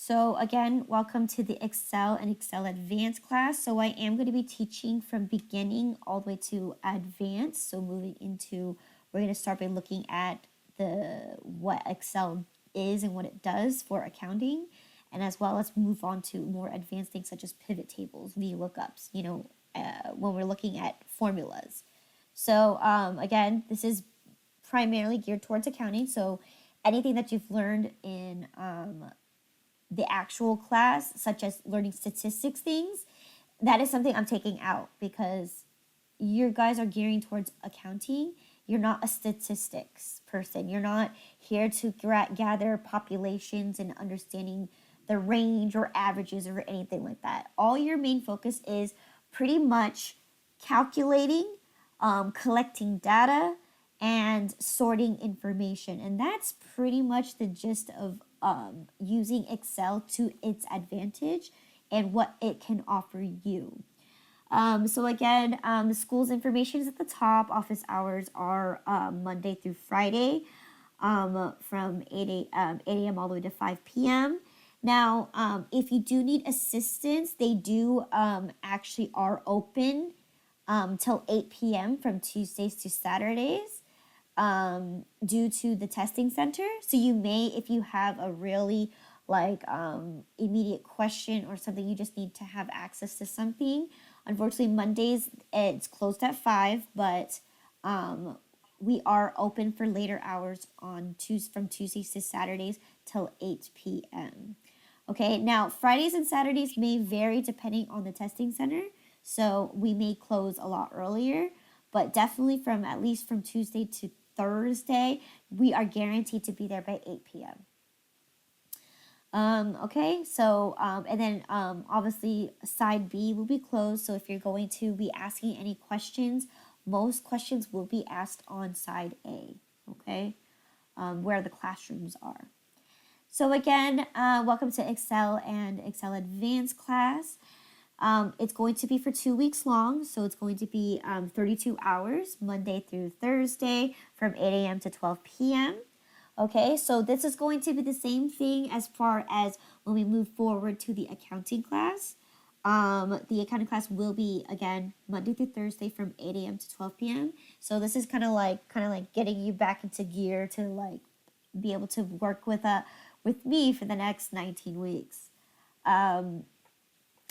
So again, welcome to the Excel and Excel Advanced class. So I am going to be teaching from beginning all the way to advanced. So moving into, we're going to start by looking at what Excel is and what it does for accounting, and as well as move on to more advanced things such as pivot tables, VLOOKUPs, when we're looking at formulas. So again, this is primarily geared towards accounting. So anything that you've learned in the actual class, such as learning statistics things, that is something I'm taking out because you guys are gearing towards accounting. You're not a statistics person. You're not here to gather populations and understanding the range or averages or anything like that. All your main focus is pretty much calculating, collecting data, and sorting information. And that's pretty much the gist of using Excel to its advantage and what it can offer you. So again, the school's information is at the top. Office hours are Monday through Friday from 8 a.m. all the way to 5 p.m. Now, if you do need assistance, they do actually are open till 8 p.m. from Tuesdays to Saturdays due to the testing center. So you may, if you have a really immediate question or something, you just need to have access to something. Unfortunately, Mondays it's closed at 5, but we are open for later hours on from Tuesdays to Saturdays till 8 p.m. Okay, now Fridays and Saturdays may vary depending on the testing center. So we may close a lot earlier, but definitely at least from Tuesday to Thursday, we are guaranteed to be there by 8 p.m. Okay, so, and then obviously side B will be closed. So if you're going to be asking any questions, most questions will be asked on side A, okay, where the classrooms are. So again, welcome to Excel and Excel Advanced class. It's going to be for 2 weeks long, so it's going to be 32 hours, Monday through Thursday from 8 a.m. to 12 p.m. Okay, so this is going to be the same thing as far as when we move forward to the accounting class. The accounting class will be, again, Monday through Thursday from 8 a.m. to 12 p.m. So this is kind of like getting you back into gear to be able to work with me for the next 19 weeks.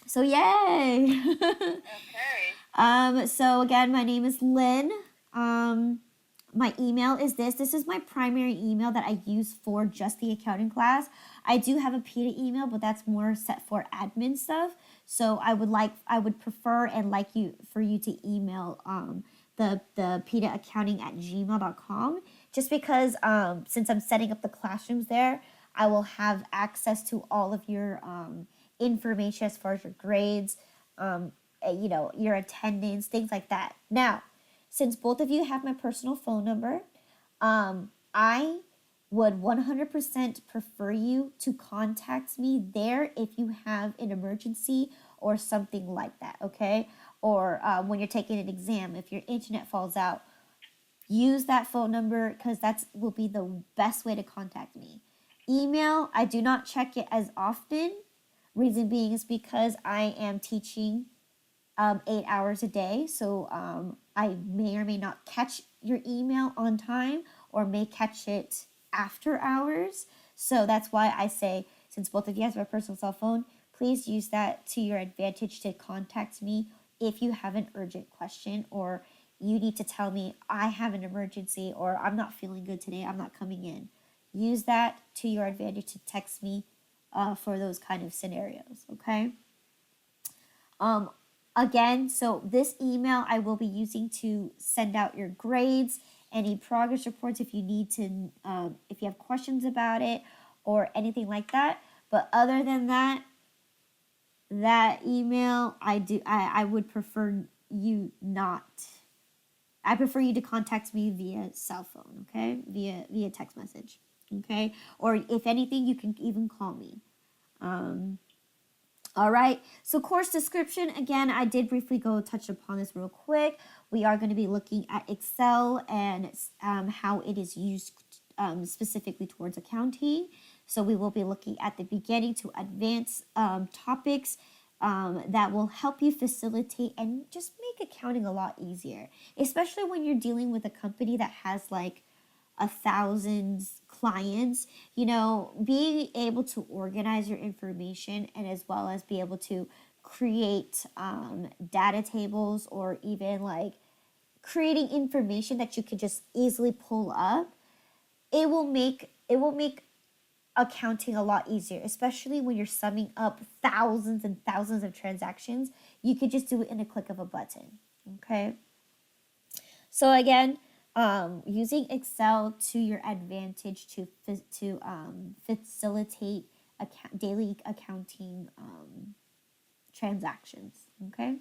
So yay! Okay. So again, my name is Lynn. My email is this. This is my primary email that I use for just the accounting class. I do have a PIDA email, but that's more set for admin stuff. So I would prefer and like for you to email the pidaaccounting@gmail.com, just because since I'm setting up the classrooms there, I will have access to all of your information as far as your grades, your attendance, things like that. Now, since both of you have my personal phone number, I would 100% prefer you to contact me there if you have an emergency or something like that, okay? Or when you're taking an exam, if your internet falls out, use that phone number because that will be the best way to contact me. Email, I do not check it as often. Reason being is because I am teaching 8 hours a day, so I may or may not catch your email on time or may catch it after hours. So that's why I say, since both of you have my personal cell phone, please use that to your advantage to contact me if you have an urgent question or you need to tell me I have an emergency or I'm not feeling good today, I'm not coming in. Use that to your advantage to text me for those kind of scenarios, okay? Again, so this email I will be using to send out your grades, any progress reports if you need to, if you have questions about it or anything like that. But other than that, that email, I would prefer you not. I prefer you to contact me via cell phone, okay? Via text message, okay? Or if anything, you can even call me. All right, so course description, again, I did briefly touch upon this real quick. We are going to be looking at Excel and how it is used specifically towards accounting. So we will be looking at the beginning to advanced topics that will help you facilitate and just make accounting a lot easier, especially when you're dealing with a company that has like 1,000 clients. Being able to organize your information and as well as be able to create data tables, or even like creating information that you could just easily pull up, it will make accounting a lot easier, especially when you're summing up thousands and thousands of transactions. You could just do it in a click of a button. Okay. So again, using Excel to your advantage to facilitate daily accounting transactions. Okay.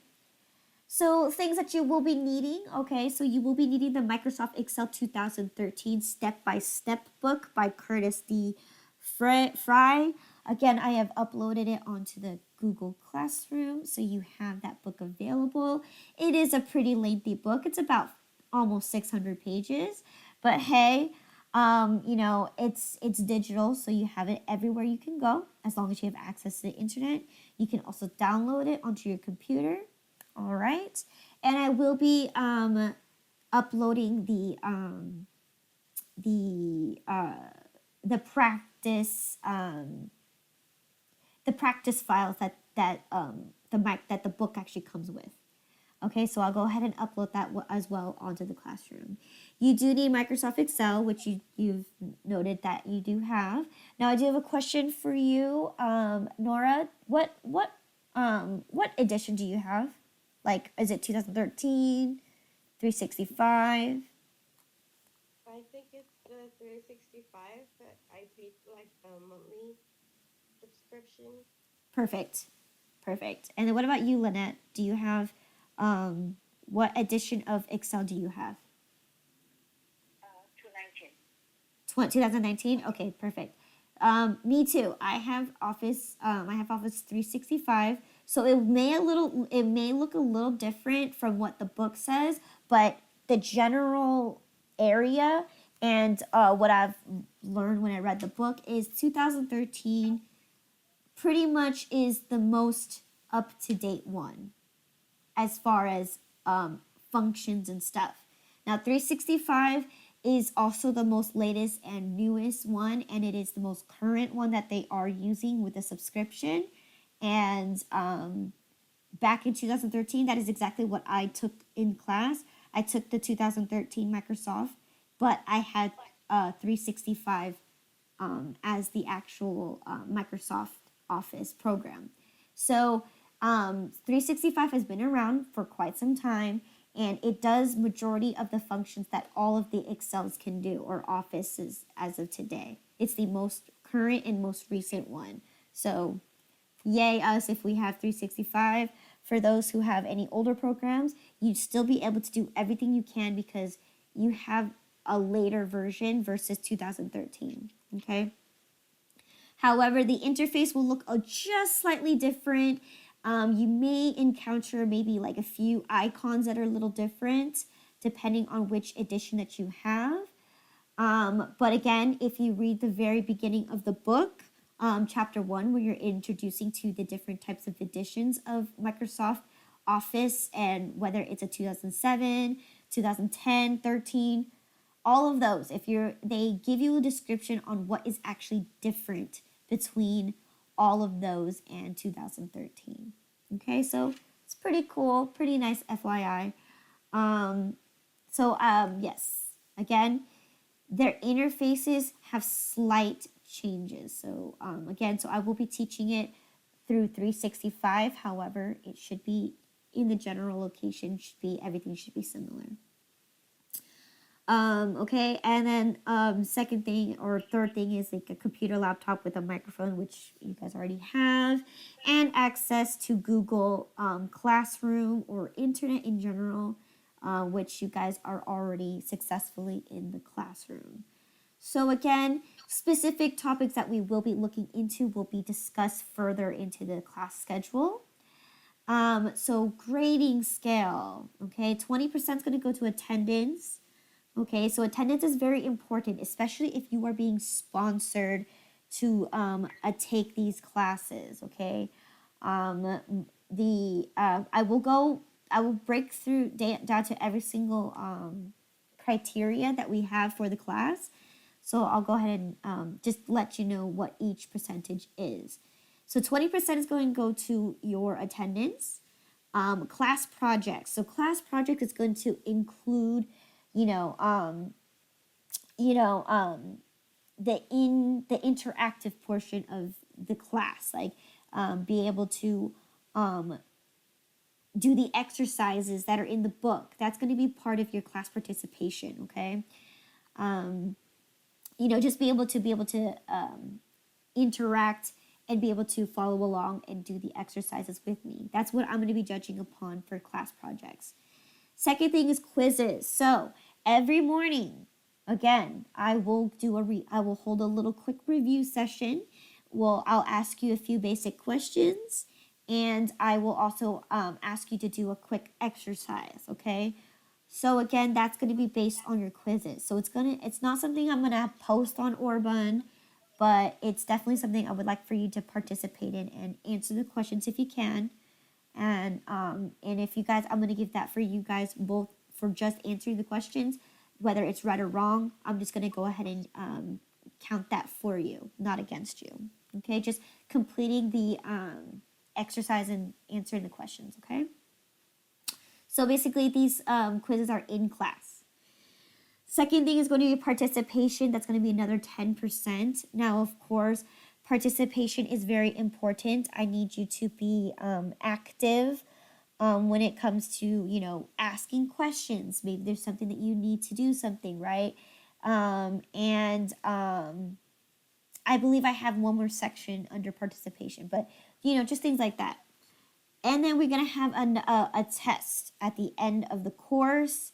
So things that you will be needing, okay, so you will be needing the Microsoft Excel 2013 Step-by-Step book by Curtis D. Fry. Again, I have uploaded it onto the Google Classroom, so you have that book available. It is a pretty lengthy book. It's about almost 600 pages, but hey, it's digital, so you have it everywhere you can go as long as you have access to the internet. You can also download it onto your computer. All right, and I will be uploading the practice files that the book actually comes with. Okay, so I'll go ahead and upload that as well onto the classroom. You do need Microsoft Excel, which you've noted that you do have. Now I do have a question for you, Nora. What edition do you have? Like, is it 2013, 365? I think it's the 365, but I paid like a monthly subscription. Perfect. And then what about you, Lynette? Do you have, what edition of Excel do you have? 2019? Okay, perfect. Me too. I have Office 365. So it may look a little different from what the book says, but the general area and what I've learned when I read the book is 2013 pretty much is the most up to date one as far as functions and stuff. Now 365 is also the most latest and newest one, and it is the most current one that they are using with the subscription. And back in 2013, that is exactly what I took in class. I took the 2013 Microsoft, but I had 365 as the actual Microsoft Office program. So 365 has been around for quite some time, and it does majority of the functions that all of the Excels can do, or Offices as of today. It's the most current and most recent one. So yay us if we have 365. For those who have any older programs, you'd still be able to do everything you can because you have a later version versus 2013. Okay. However, the interface will look just slightly different. You may encounter maybe like a few icons that are a little different depending on which edition that you have. But again, if you read the very beginning of the book, chapter 1, where you're introducing to the different types of editions of Microsoft Office, and whether it's a 2007, 2010, 13, all of those, they give you a description on what is actually different between all of those and 2013. Okay, so it's pretty cool, pretty nice FYI. Yes, again, their interfaces have slight changes. So so I will be teaching it through 365. However, it should be in the general location, everything should be similar. Okay, and then second thing or third thing is like a computer laptop with a microphone, which you guys already have, and access to Google Classroom or internet in general, which you guys are already successfully in the classroom. So again, specific topics that we will be looking into will be discussed further into the class schedule. So grading scale, okay, 20% is going to go to attendance. Okay, so attendance is very important, especially if you are being sponsored to take these classes. Okay, I will break through down to every single criteria that we have for the class. So I'll go ahead and just let you know what each percentage is. So 20% is going to go to your attendance. Class projects. So class project is going to include, you know, you know, the interactive portion of the class, like be able to do the exercises that are in the book. That's going to be part of your class participation. Okay, just be able to interact and be able to follow along and do the exercises with me. That's what I'm going to be judging upon for class projects. Second thing is quizzes. So every morning, again, I will hold a little quick review session. I'll ask you a few basic questions, and I will also ask you to do a quick exercise. Okay. So again, that's going to be based on your quizzes. So it's not something I'm going to post on Orban, but it's definitely something I would like for you to participate in and answer the questions if you can. And if you guys, I'm going to give that for you guys both for just answering the questions, whether it's right or wrong. I'm just going to go ahead and count that for you, not against you. Okay, just completing the exercise and answering the questions. Okay. So basically, these quizzes are in class. Second thing is going to be participation. That's going to be another 10%. Now, of course, participation is very important. I need you to be active when it comes to, asking questions. Maybe there's something that you need to do something, right? I believe I have one more section under participation, but, just things like that. And then we're going to have a test at the end of the course.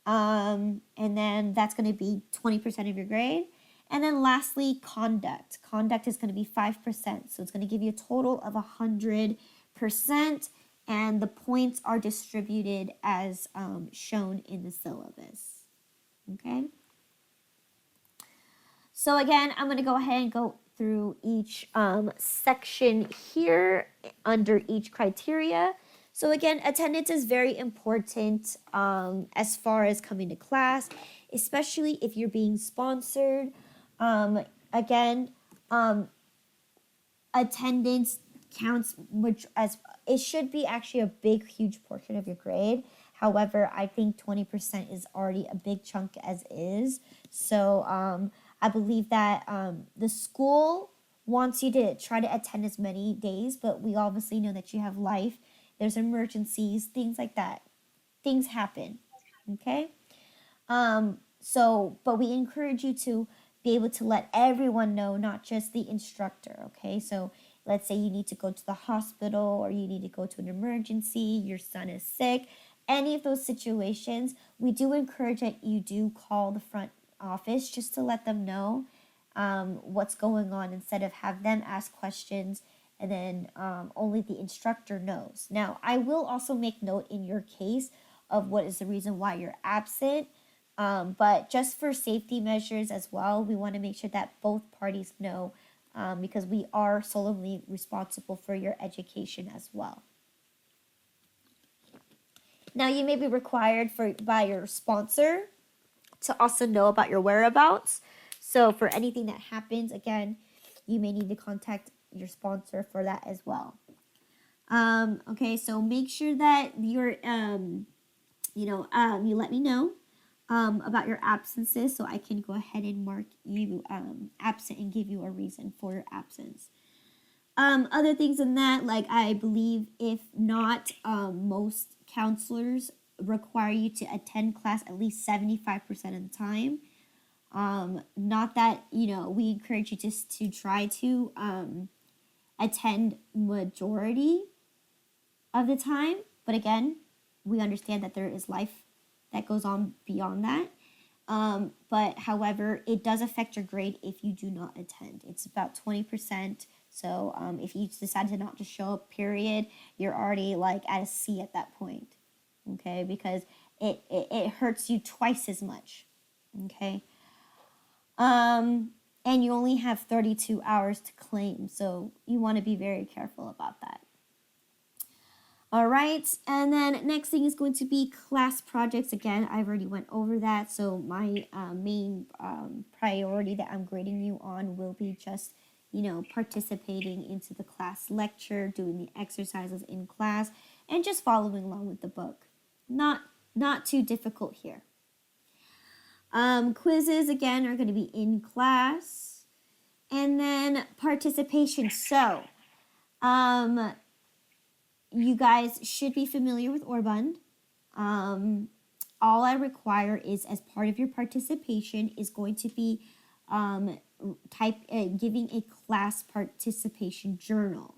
And then that's going to be 20% of your grade. And then lastly, conduct. Conduct is going to be 5%. So it's going to give you a total of 100%. And the points are distributed as shown in the syllabus. Okay. So again, I'm going to go ahead and go through each section here under each criteria. So again, attendance is very important as far as coming to class, especially if you're being sponsored. Again, attendance counts, which as it should be actually a big, huge portion of your grade. However, I think 20% is already a big chunk as is. So I believe that the school wants you to try to attend as many days, but we obviously know that you have life. There's emergencies, things like that. Things happen, okay? But we encourage you to be able to let everyone know, not just the instructor, okay? So let's say you need to go to the hospital or you need to go to an emergency, your son is sick, any of those situations, we do encourage that you do call the front office just to let them know what's going on instead of have them ask questions and then only the instructor knows. Now, I will also make note in your case of what is the reason why you're absent, but just for safety measures as well, we want to make sure that both parties know because we are solely responsible for your education as well. Now, you may be required by your sponsor to also know about your whereabouts. So for anything that happens, again, you may need to contact your sponsor for that as well. Okay, so make sure that you're, you let me know about your absences so I can go ahead and mark you absent and give you a reason for your absence. Other things in that, like I believe if not, most counselors require you to attend class at least 75% of the time. Not that, we encourage you just to try to attend majority of the time. But again, we understand that there is life that goes on beyond that. But however, it does affect your grade if you do not attend. It's about 20%. So if you decide to not just show up, period, you're already like at a C at that point. Okay, because it hurts you twice as much. Okay. And and you only have 32 hours to claim. So you want to be very careful about that. All right, and then next thing is going to be class projects. Again, I've already went over that. So my main priority that I'm grading you on will be just, participating into the class lecture, doing the exercises in class, and just following along with the book. Not too difficult here. Quizzes, again, are going to be in class. And then participation. So, you guys should be familiar with Orbund. All I require is, as part of your participation, is going to be giving a class participation journal.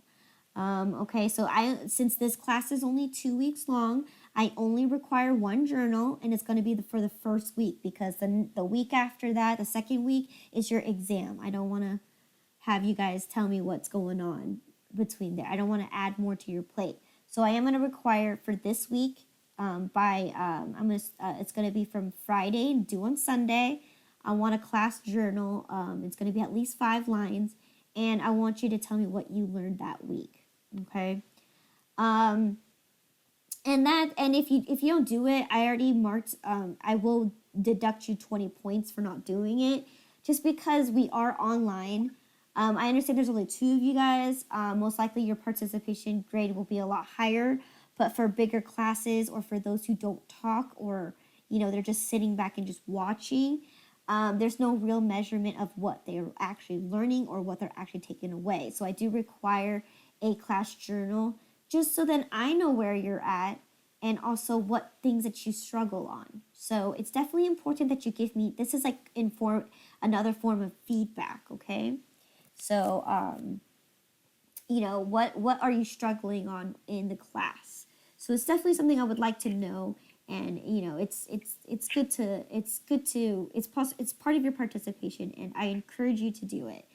Okay, so since this class is only 2 weeks long, I only require one journal, and it's going to be for the first week, because the week after that, the second week, is your exam. I don't want to have you guys tell me what's going on between there. I don't want to add more to your plate. So I am going to require for this week it's going to be from Friday and due on Sunday. I want a class journal. It's going to be at least 5 lines, and I want you to tell me what you learned that week. Okay. And if you don't do it, I already marked. I will deduct you 20 points for not doing it, just because we are online. I understand there's only 2 of you guys. Most likely your participation grade will be a lot higher, but for bigger classes, or for those who don't talk, or they're just sitting back and just watching, there's no real measurement of what they're actually learning or what they're actually taking away. So I do require a class journal, just so that I know where you're at, and also what things that you struggle on. So it's definitely important that you give me, this is like another form of feedback, okay? So, what are you struggling on in the class? So it's definitely something I would like to know, and it's part of your participation, and I encourage you to do it.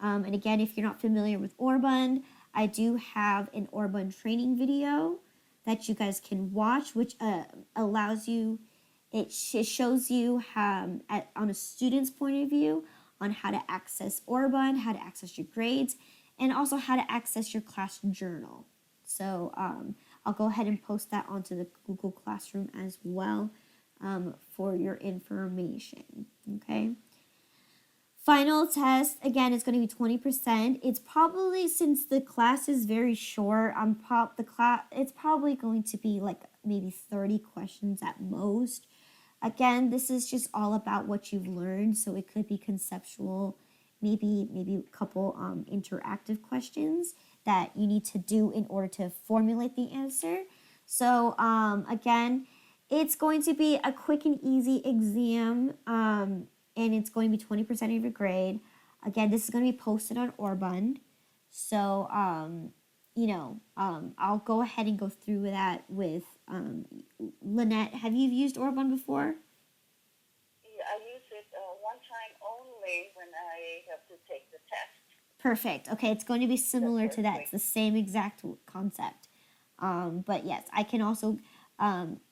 And again, if you're not familiar with Orbund, I do have an Orbund training video that you guys can watch, which allows you, it shows you on a student's point of view on how to access Orbund, how to access your grades, and also how to access your class journal. So I'll go ahead and post that onto the Google Classroom as well, for your information, okay? Final test, again, it's going to be 20%. It's probably, since the class is very short, it's probably going to be like maybe 30 questions at most. Again, this is just all about what you've learned, so it could be conceptual, maybe a couple interactive questions that you need to do in order to formulate the answer. So again, it's going to be a quick and easy exam, and it's going to be 20% of your grade. Again, this is going to be posted on Orbund. So, I'll go ahead and go through that with Lynette. Have you used Orbund before? Yeah, I use it one time only when I have to take the test. Perfect. Okay, it's going to be similar to that. It's the same exact concept. But yes, I can also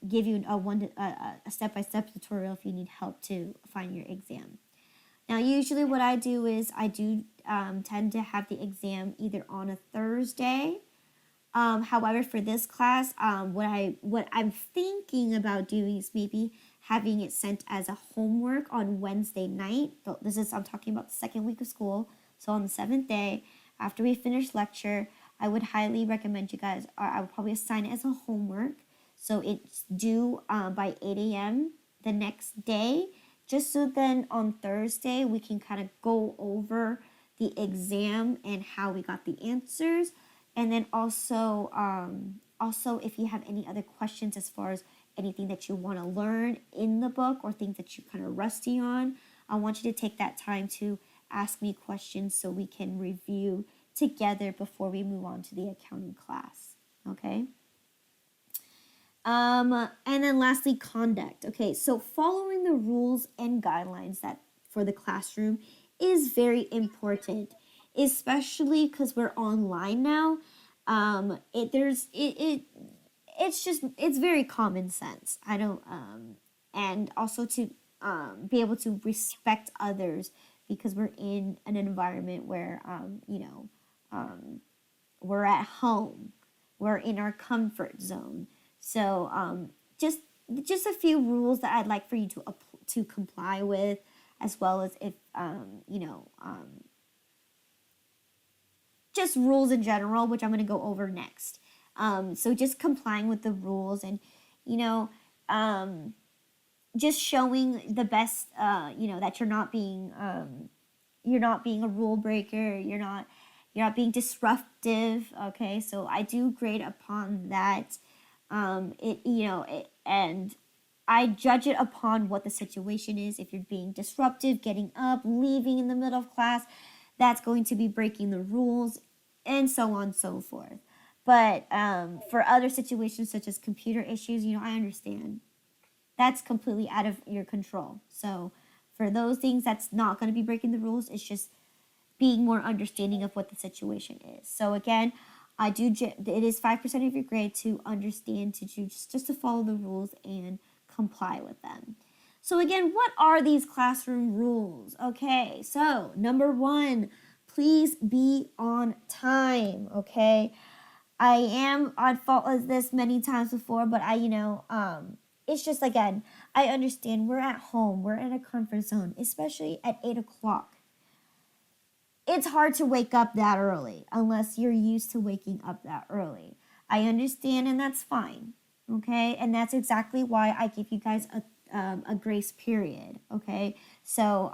give you a step-by-step tutorial if you need help to find your exam. Now, usually what I do is I do tend to have the exam either on a Thursday. However, for this class, what I'm thinking about doing is maybe having it sent as a homework on Wednesday night. I'm talking about the second week of school. So on the 7th day, after we finish lecture, I would highly recommend you guys, I would probably assign it as a homework. So it's due by 8 a.m. the next day, just so then on Thursday we can kind of go over the exam and how we got the answers. And then also if you have any other questions as far as anything that you want to learn in the book or things that you're kind of rusty on, I want you to take that time to ask me questions so we can review together before we move on to the accounting class, okay? And then lastly, conduct. Okay, so following the rules and guidelines that for the classroom is very important, especially because we're online now. It's very common sense. And also to be able to respect others, because we're in an environment where, we're at home, we're in our comfort zone. So just a few rules that I'd like for you to comply with, as well as if just rules in general, which I'm going to go over next. So just complying with the rules, and you know, just showing the best, that you're not being a rule breaker. You're not being disruptive. Okay, so I do grade upon that. And I judge it upon what the situation is. If you're being disruptive, getting up, leaving in the middle of class, that's going to be breaking the rules, and so on and so forth. But for other situations such as computer issues, I understand. That's completely out of your control. So for those things, that's not going to be breaking the rules. It's just being more understanding of what the situation is. So again, it is 5% of your grade to understand, just to follow the rules and comply with them. So again, what are these classroom rules? Okay, so number 1, please be on time. Okay, I am on fault as this many times before, but it's just, again, I understand we're at home, we're in a comfort zone, especially at 8 o'clock. It's hard to wake up that early unless you're used to waking up that early. I understand, and that's fine. Okay, and that's exactly why I give you guys a grace period. Okay, so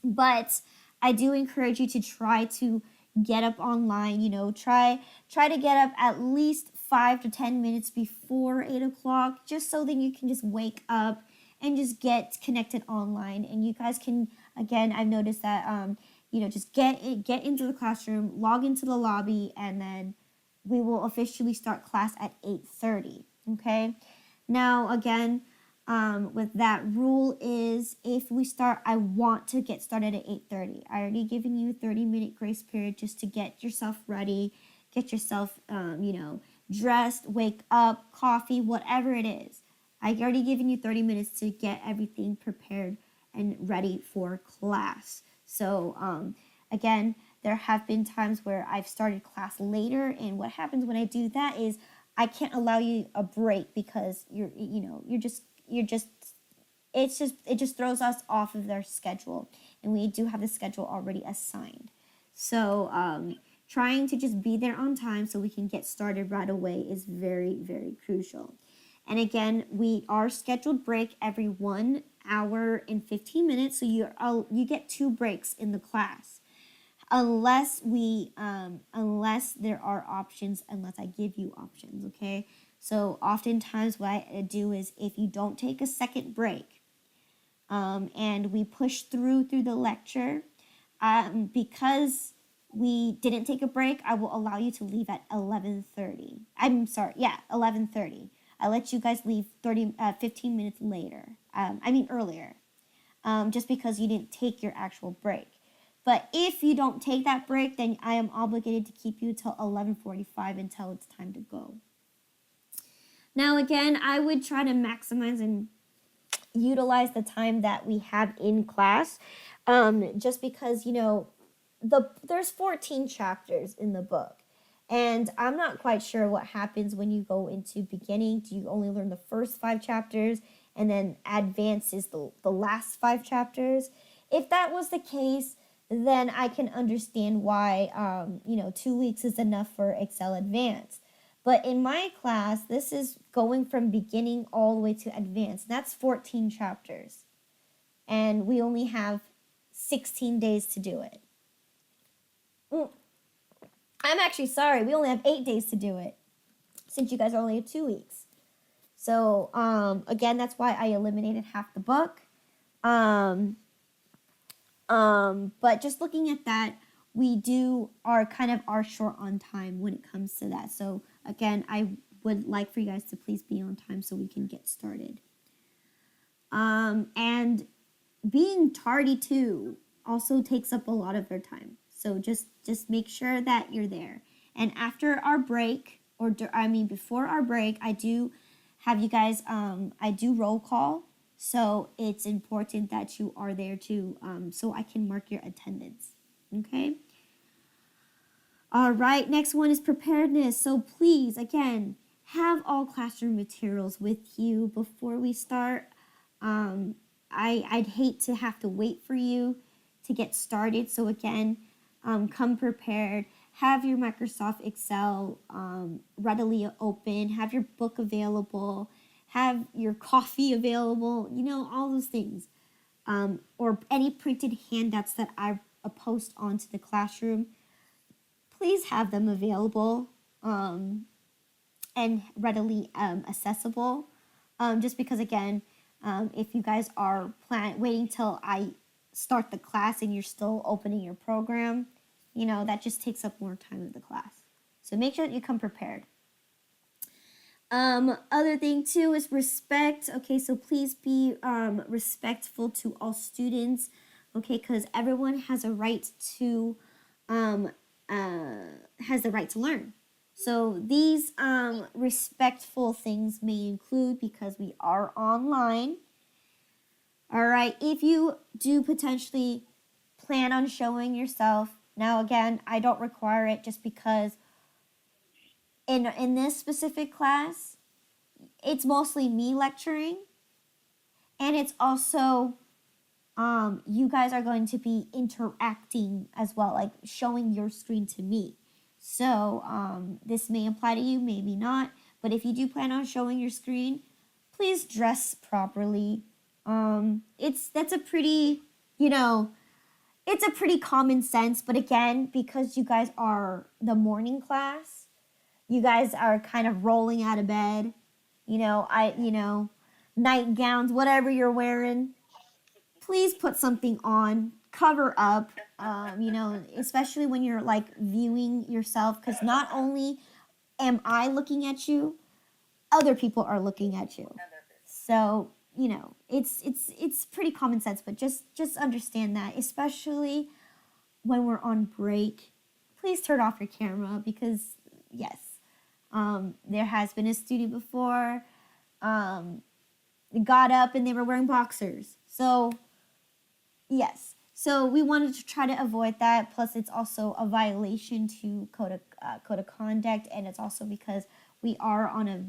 but I do encourage you to try to get up online. Try to get up at least 5 to 10 minutes before 8 o'clock, just so that you can just wake up and just get connected online. And you guys can, again, I've noticed that just get into the classroom, log into the lobby, and then we will officially start class at 8:30. Okay. Now, again, with that rule is, if we start, I want to get started at 8:30. I already given you a 30-minute grace period just to get yourself ready, get yourself, dressed, wake up, coffee, whatever it is. I already given you 30 minutes to get everything prepared and ready for class. So, again, there have been times where I've started class later, and what happens when I do that is I can't allow you a break, because it just throws us off of their schedule, and we do have the schedule already assigned. So trying to just be there on time so we can get started right away is very, very crucial. And again, we are scheduled break every 1 hour and 15 minutes, so you get 2 breaks in the class, unless there are options, unless I give you options. Okay, so oftentimes what I do is, if you don't take a second break, and we push through the lecture, because we didn't take a break, I will allow you to leave at 11:30. I'm sorry, yeah, 11:30. I let you guys leave 15 minutes later. Earlier, just because you didn't take your actual break. But if you don't take that break, then I am obligated to keep you till 11:45 until it's time to go. Now, again, I would try to maximize and utilize the time that we have in class, just because, there's 14 chapters in the book. And I'm not quite sure what happens when you go into beginning. Do you only learn the first 5 chapters, and then advance is the last 5 chapters? If that was the case, then I can understand why 2 weeks is enough for Excel Advanced. But in my class, this is going from beginning all the way to advanced. That's 14 chapters. And we only have 16 days to do it. I'm actually sorry. We only have 8 days to do it, since you guys are only at 2 weeks. So, again, that's why I eliminated half the book. But just looking at that, we are short on time when it comes to that. So again, I would like for you guys to please be on time so we can get started. And being tardy too also takes up a lot of their time. So just make sure that you're there. And after our break, before our break, I do have you guys, I do roll call. So it's important that you are there too, so I can mark your attendance. Okay. All right, next one is preparedness. So please, again, have all classroom materials with you before we start. Um, I'd hate to have to wait for you to get started. So again, come prepared. Have your Microsoft Excel readily open. Have your book available. Have your coffee available. You know, all those things. Or any printed handouts that I post onto the classroom, please have them available and readily accessible. Just because, again, if you guys are waiting till I start the class and you're still opening your program, you know, that just takes up more time of the class. So make sure that you come prepared. Other thing too is respect. Okay, so please be respectful to all students. Okay, because everyone has a right to has the right to learn. So these respectful things may include, because we are online. All right, if you do potentially plan on showing yourself, now again, I don't require it, just because in this specific class, it's mostly me lecturing, and it's also you guys are going to be interacting as well, like showing your screen to me. So this may apply to you, maybe not, but if you do plan on showing your screen, please dress properly. That's a pretty, you know, it's a pretty common sense, but again, because you guys are the morning class, you guys are kind of rolling out of bed, nightgowns, whatever you're wearing, please put something on, cover up, especially when you're like viewing yourself, because not only am I looking at you, other people are looking at you. So, it's pretty common sense, but just understand that, especially when we're on break, please turn off your camera, because yes, there has been a student before, got up and they were wearing boxers. So yes. So we wanted to try to avoid that. Plus, it's also a violation to code of conduct, and it's also because we are on a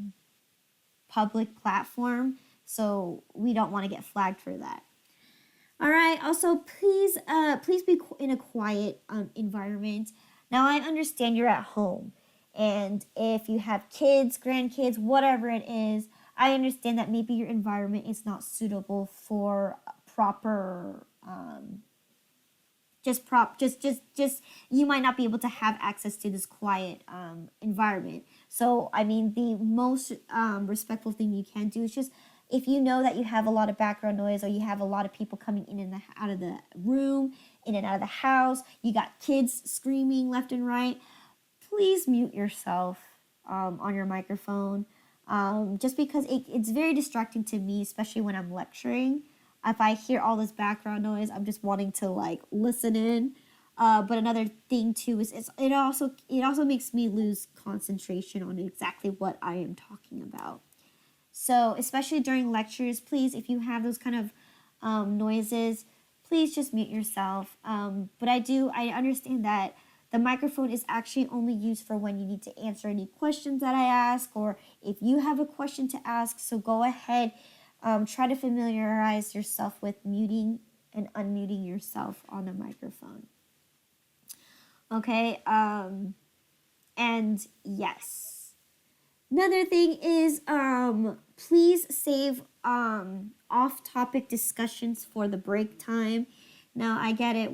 public platform, so we don't want to get flagged for that. All right. Also, please be in a quiet environment. Now, I understand you're at home, and if you have kids, grandkids, whatever it is, I understand that maybe your environment is not suitable for proper just you might not be able to have access to this quiet environment. So I mean, the most respectful thing you can do is just, if you know that you have a lot of background noise, or you have a lot of people coming in and out of the room, in and out of the house, you got kids screaming left and right, please mute yourself on your microphone, just because it's very distracting to me, especially when I'm lecturing. If I hear all this background noise, I'm just wanting to like listen in. But another thing too is it also makes me lose concentration on exactly what I am talking about. So especially during lectures, please, if you have those kind of noises, please just mute yourself. But I understand that the microphone is actually only used for when you need to answer any questions that I ask, or if you have a question to ask. So go ahead. Try to familiarize yourself with muting and unmuting yourself on a microphone. Okay, and yes. Another thing is, please save off-topic discussions for the break time. Now, I get it,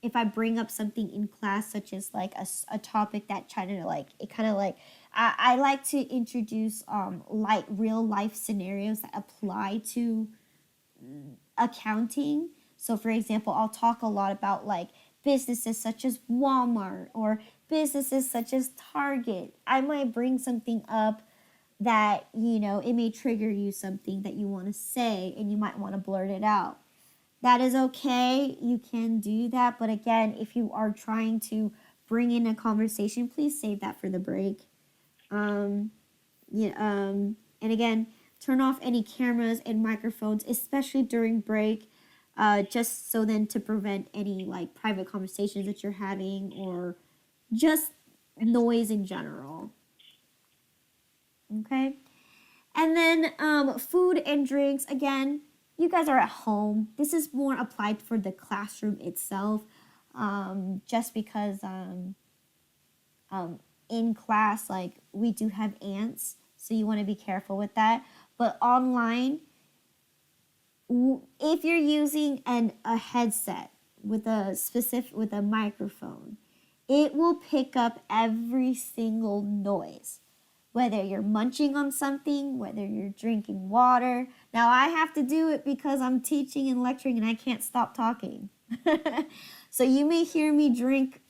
if I bring up something in class, such as like a topic that I like to introduce real life scenarios that apply to accounting. So for example, I'll talk a lot about like businesses such as Walmart or businesses such as Target. I might bring something up that, it may trigger you something that you want to say, and you might want to blurt it out. That is okay. You can do that. But again, if you are trying to bring in a conversation, please save that for the break. And again, turn off any cameras and microphones, especially during break, just so then to prevent any like private conversations that you're having or just noise in general. Okay. And then food and drinks, again, you guys are at home. This is more applied for the classroom itself, just because in class, like, we do have ants, so you want to be careful with that. But online, if you're using a headset with a microphone, it will pick up every single noise, whether you're munching on something, whether you're drinking water. Now I have to do it because I'm teaching and lecturing and I can't stop talking. So you may hear me drink,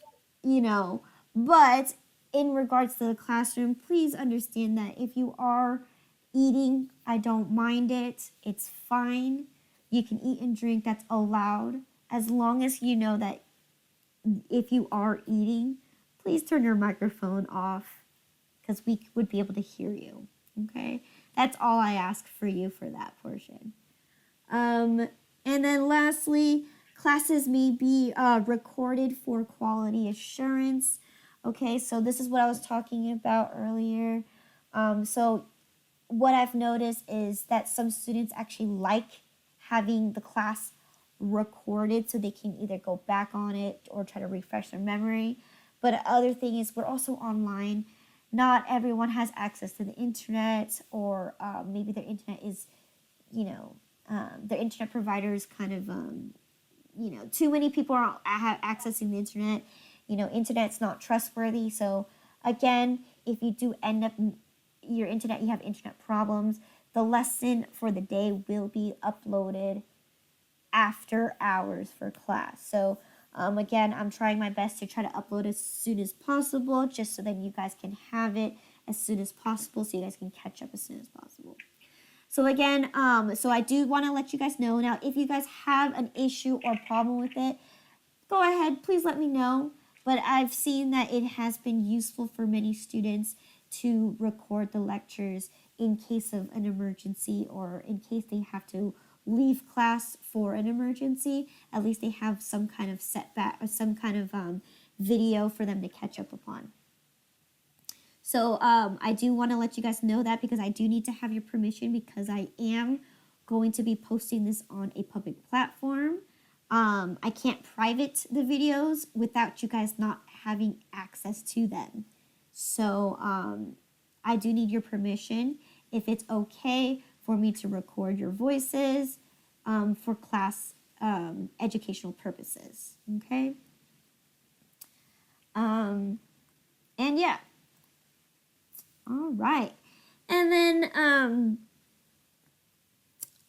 but in regards to the classroom, please understand that if you are eating, I don't mind it. It's fine. You can eat and drink, that's allowed, as long as you know that if you are eating, please turn your microphone off because we would be able to hear you. Okay? That's all I ask for you for that portion. And then lastly, classes may be recorded for quality assurance. Okay, so this is what I was talking about earlier. So what I've noticed is that some students actually like having the class recorded so they can either go back on it or try to refresh their memory. But the other thing is we're also online. Not everyone has access to the internet, or maybe their internet is, their internet provider is kind of, too many people are accessing the internet. Internet's not trustworthy. So again, if you do end up you have internet problems, the lesson for the day will be uploaded after hours for class. So again, I'm trying my best to try to upload as soon as possible, just so that you guys can have it as soon as possible, so you guys can catch up as soon as possible. So again, so I do want to let you guys know. Now, if you guys have an issue or problem with it, go ahead, please let me know. But I've seen that it has been useful for many students to record the lectures in case of an emergency, or in case they have to leave class for an emergency. At least they have some kind of setback or some kind of video for them to catch up upon. So I do want to let you guys know that, because I do need to have your permission, because I am going to be posting this on a public platform. I can't private the videos without you guys not having access to them. So I do need your permission if it's okay for me to record your voices for class educational purposes. Okay? And yeah. All right. And then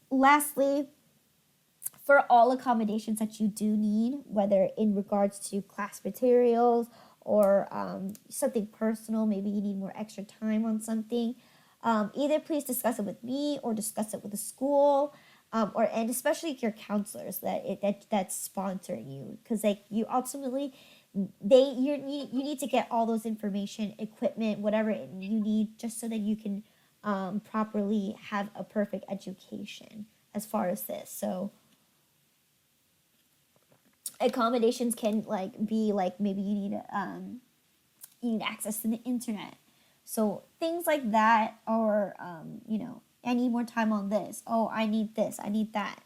lastly, for all accommodations that you do need, whether in regards to class materials or something personal, maybe you need more extra time on something, either please discuss it with me or discuss it with the school, and especially your counselors that's sponsoring you, because you ultimately you need to get all those information, equipment, whatever you need, just so that you can properly have a perfect education as far as this. So accommodations can be maybe you need access to the internet, so things like that, or I need more time on this, I need this, I need that.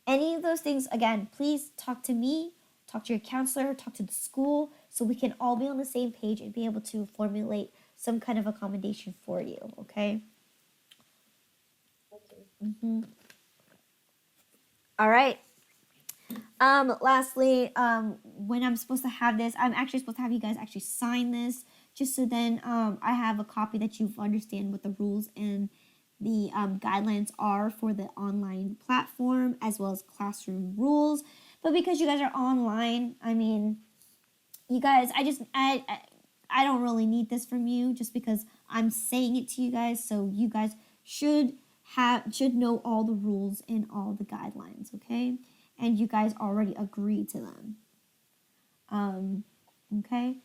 Any of those things, again, please talk to me, talk to your counselor, talk to the school, so we can all be on the same page and be able to formulate some kind of accommodation for you. Okay. Mm-hmm. All right. Lastly, when I'm supposed to have this, I'm actually supposed to have you guys actually sign this, just so then I have a copy that you understand what the rules and the guidelines are for the online platform, as well as classroom rules. But because you guys are online, I mean, you guys, I don't really need this from you, just because I'm saying it to you guys, so you guys should know all the rules and all the guidelines, okay? And you guys already agreed to them. Okay?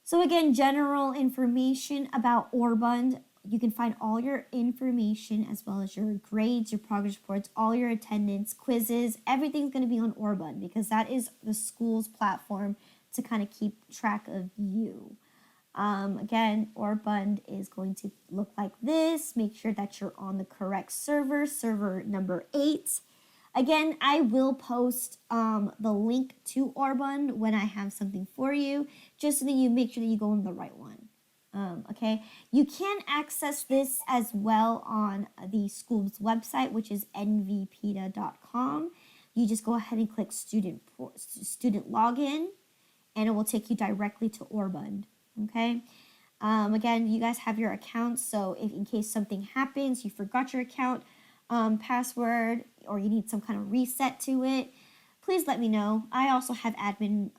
So again, general information about Orbund. you can find all your information as well as your grades, your progress reports, all your attendance, quizzes. Everything's going to be on Orbund because that is the school's platform to kind of keep track of you. Again, Orbund is going to look like this. Make sure that you're on the correct server, server number 8. Again, I will post the link to Orbund when I have something for you, just so that you make sure that you go on the right one. Okay, you can access this as well on the school's website, which is nvpeta.com. You just go ahead and click student login, and it will take you directly to Orbund. Okay. Again, you guys have your accounts, so if in case something happens, you forgot your account password, or you need some kind of reset to it, please let me know. I also have admin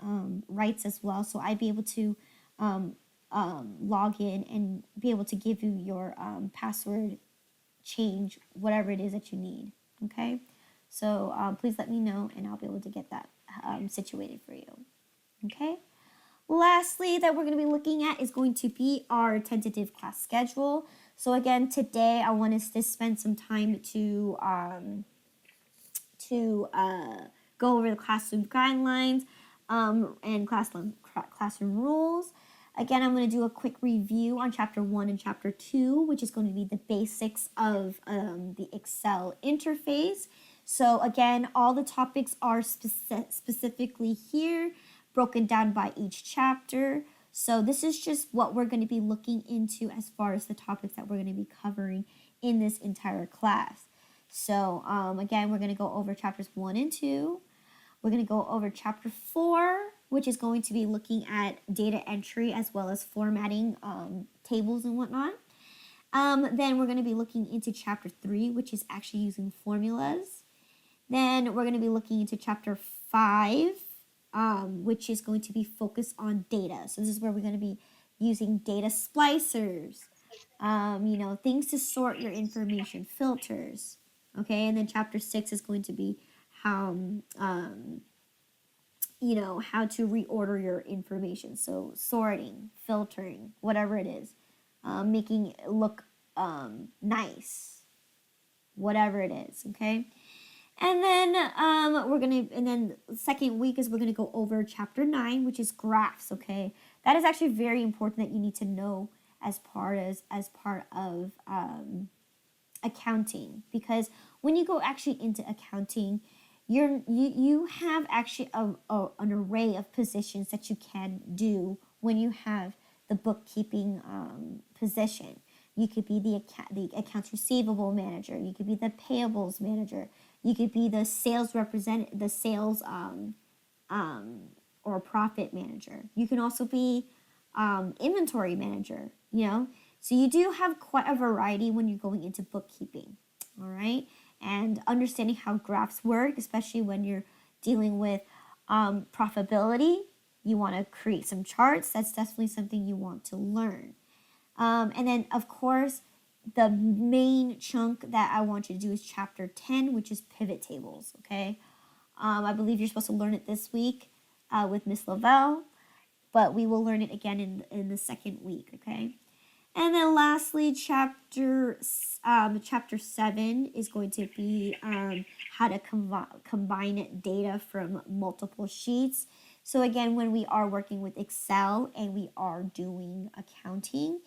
rights as well, so I'd be able to log in and be able to give you your password change, whatever it is that you need. Okay, so please let me know, and I'll be able to get that situated for you. Okay. Lastly, that we're going to be looking at is going to be our tentative class schedule. So again, today I want us to spend some time to go over the classroom guidelines and classroom rules. Again, I'm going to do a quick review on Chapter 1 and Chapter 2, which is going to be the basics of the Excel interface. So again, all the topics are specifically here, broken down by each chapter. So this is just what we're going to be looking into as far as the topics that we're going to be covering in this entire class. So again, we're going to go over chapters 1 and 2. We're going to go over chapter 4, which is going to be looking at data entry as well as formatting tables and whatnot. Then we're going to be looking into chapter 3, which is actually using formulas. Then we're going to be looking into chapter 5, which is going to be focused on data. So this is where we're going to be using data splicers, things to sort your information, filters. Okay, and then chapter 6 is going to be how, how to reorder your information. So sorting, filtering, whatever it is, making it look nice, whatever it is. Okay. And then the second week is we're gonna go over chapter 9, which is graphs. Okay, that is actually very important that you need to know as part of accounting, because when you go actually into accounting, you have actually an array of positions that you can do when you have the bookkeeping position. You could be the accounts receivable manager. You could be the payables manager. You could be the sales or profit manager. You can also be inventory manager, So you do have quite a variety when you're going into bookkeeping, all right? And understanding how graphs work, especially when you're dealing with profitability. You want to create some charts. That's definitely something you want to learn. And then, of course, the main chunk that I want you to do is chapter 10, which is pivot tables, okay? I believe you're supposed to learn it this week with Miss Lavelle, but we will learn it again in the second week, okay? And then lastly, chapter 7 is going to be how to combine data from multiple sheets. So again, when we are working with Excel and we are doing accounting,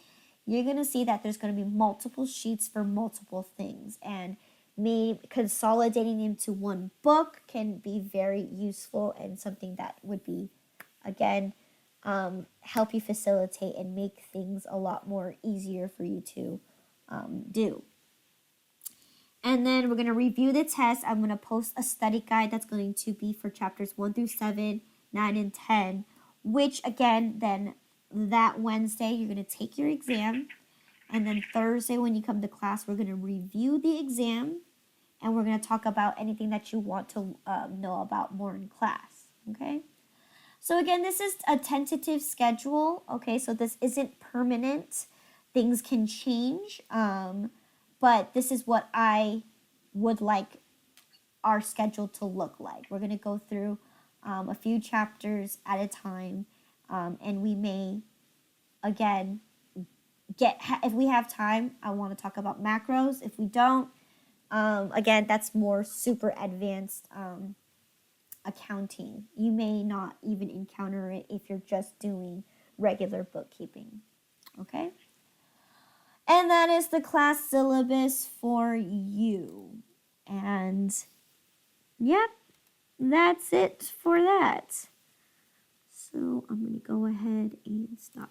you're going to see that there's going to be multiple sheets for multiple things, and consolidating into one book can be very useful and something that would be, again, help you facilitate and make things a lot more easier for you to do. And then we're going to review the test. I'm going to post a study guide that's going to be for chapters 1 through 7, 9, and 10, which again, then that Wednesday, you're going to take your exam. And then Thursday, when you come to class, we're going to review the exam. And we're going to talk about anything that you want to know about more in class. Okay? So again, this is a tentative schedule. Okay? So this isn't permanent. Things can change. But this is what I would like our schedule to look like. We're going to go through a few chapters at a time. And we may, again, if we have time, I want to talk about macros. If we don't, again, that's more super advanced accounting. You may not even encounter it if you're just doing regular bookkeeping. Okay? And that is the class syllabus for you. And yep, that's it for that. So I'm going to go ahead and stop